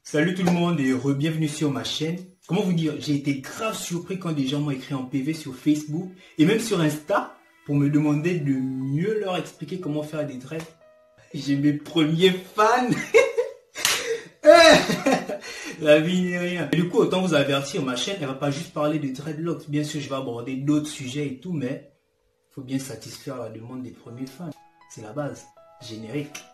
Salut tout le monde et re-bienvenue sur ma chaîne. Comment vous dire, j'ai été grave surpris quand des gens m'ont écrit en PV sur Facebook et même sur Insta pour me demander de mieux leur expliquer comment faire des dreads. J'ai mes premiers fans. La vie n'est rien. Et du coup, autant vous avertir, ma chaîne, elle va pas juste parler de dreadlocks. Bien sûr, je vais aborder d'autres sujets et tout, mais il faut bien satisfaire la demande des premiers fans. C'est la base. Générique.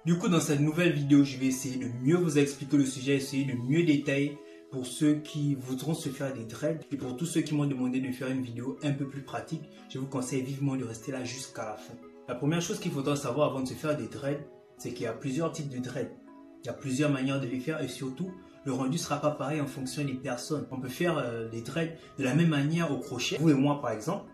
Du coup, dans cette nouvelle vidéo, je vais essayer de mieux vous expliquer le sujet, essayer de mieux détailler pour ceux qui voudront se faire des dreads. Et pour tous ceux qui m'ont demandé de faire une vidéo un peu plus pratique, je vous conseille vivement de rester là jusqu'à la fin. La première chose qu'il faudra savoir avant de se faire des dreads, c'est qu'il y a plusieurs types de dreads. Il y a plusieurs manières de les faire et surtout, le rendu ne sera pas pareil en fonction des personnes. On peut faire des dreads de la même manière au crochet, vous et moi par exemple.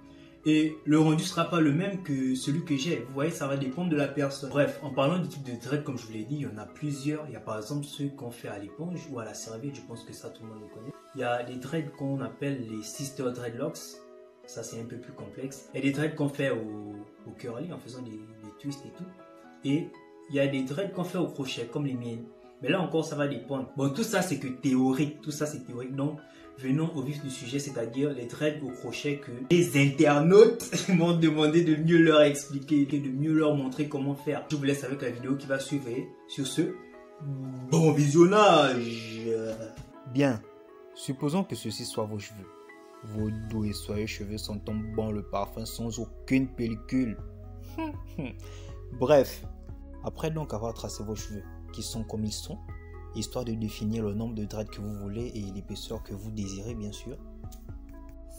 Et le rendu sera pas le même que celui que j'ai. Vous voyez, ça va dépendre de la personne. Bref, en parlant du type de dread, comme je vous l'ai dit, il y en a plusieurs. Il y a par exemple ceux qu'on fait à l'éponge ou à la serviette. Je pense que ça, tout le monde le connaît. Il y a des dreads qu'on appelle les sister dreadlocks. Ça, c'est un peu plus complexe. Il y a des dreads qu'on fait au curly en faisant des twists et tout. Et il y a des dreads qu'on fait au crochet, comme les miennes. Mais là encore, ça va dépendre. Bon, tout ça, c'est que théorique. Tout ça, c'est théorique. Donc, venons au vif du sujet, c'est-à-dire les dreads au crochet que les internautes m'ont demandé de mieux leur expliquer, de mieux leur montrer comment faire. Je vous laisse avec la vidéo qui va suivre. Sur ce, bon visionnage. Bien, supposons que ceci soit vos cheveux. Vos doux et soyeux cheveux sentant bon le parfum sans aucune pellicule. Bref, après donc avoir tracé vos cheveux, qui sont comme ils sont, histoire de définir le nombre de dreads que vous voulez et l'épaisseur que vous désirez bien sûr.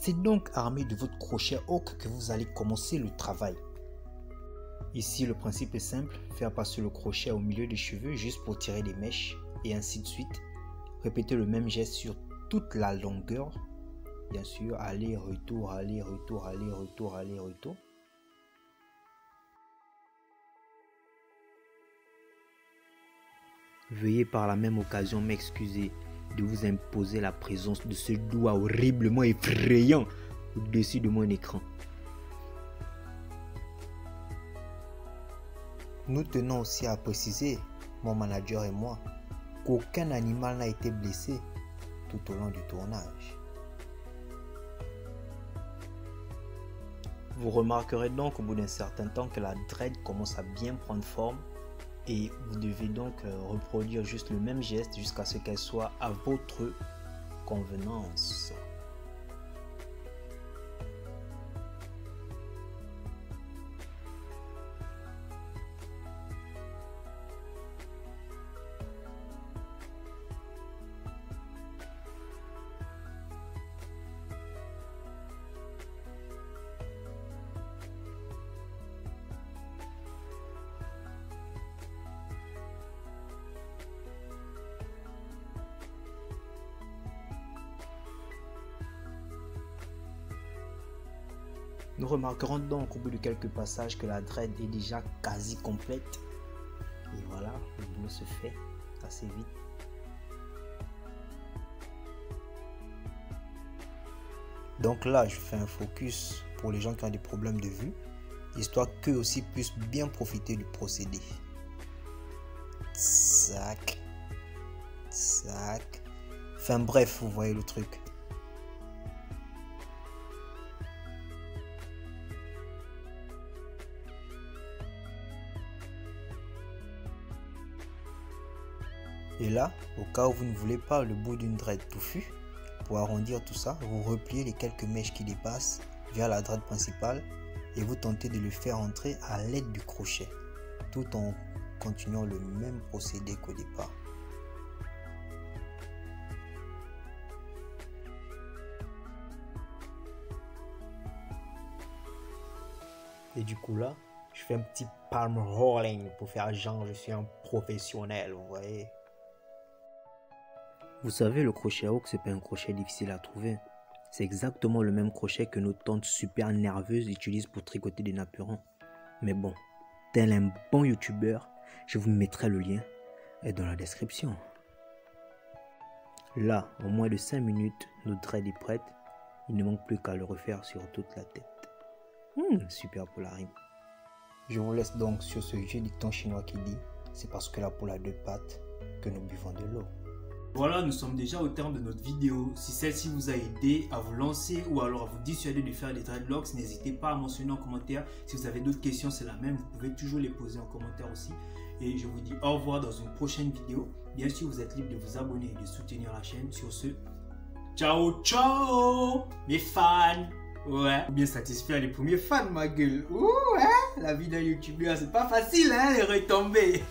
C'est donc armé de votre crochet Hawk que vous allez commencer le travail. Ici le principe est simple, faire passer le crochet au milieu des cheveux juste pour tirer des mèches et ainsi de suite. Répétez le même geste sur toute la longueur, bien sûr, aller-retour, aller-retour, aller-retour, aller-retour. Veuillez par la même occasion m'excuser de vous imposer la présence de ce doigt horriblement effrayant au-dessus de mon écran. Nous tenons aussi à préciser, mon manager et moi, qu'aucun animal n'a été blessé tout au long du tournage. Vous remarquerez donc au bout d'un certain temps que la dread commence à bien prendre forme. Et vous devez donc reproduire juste le même geste jusqu'à ce qu'elle soit à votre convenance. Nous remarquerons donc au bout de quelques passages que la dread est déjà quasi complète. Et voilà, le boulot se fait assez vite. Donc là, je fais un focus pour les gens qui ont des problèmes de vue, histoire qu'eux aussi puissent bien profiter du procédé. Tac, tac. Enfin bref, vous voyez le truc. Et là, au cas où vous ne voulez pas le bout d'une dread touffue, pour arrondir tout ça, vous repliez les quelques mèches qui dépassent vers la dread principale et vous tentez de le faire entrer à l'aide du crochet, tout en continuant le même procédé qu'au départ. Et du coup là, je fais un petit palm rolling pour faire genre je suis un professionnel, vous voyez. Vous savez, le crochet Hawk, c'est pas un crochet difficile à trouver. C'est exactement le même crochet que nos tantes super nerveuses utilisent pour tricoter des napperons. Mais bon, tel un bon youtubeur, je vous mettrai le lien dans la description. Là, en moins de 5 minutes, notre dread est prête. Il ne manque plus qu'à le refaire sur toute la tête. Super pour la rime. Je vous laisse donc sur ce vieux dicton chinois qui dit « C'est parce que la poule a deux pattes que nous buvons de l'eau ». Voilà, nous sommes déjà au terme de notre vidéo. Si celle-ci vous a aidé à vous lancer ou alors à vous dissuader de faire des dreadlocks, n'hésitez pas à mentionner en commentaire. Si vous avez d'autres questions, c'est la même. Vous pouvez toujours les poser en commentaire aussi. Et je vous dis au revoir dans une prochaine vidéo. Bien sûr, vous êtes libre de vous abonner et de soutenir la chaîne. Sur ce, ciao, ciao, mes fans. Ouais, bien satisfaire les premiers fans, ma gueule. Ouh, hein, la vie d'un youtubeur, c'est pas facile, hein, les retombées.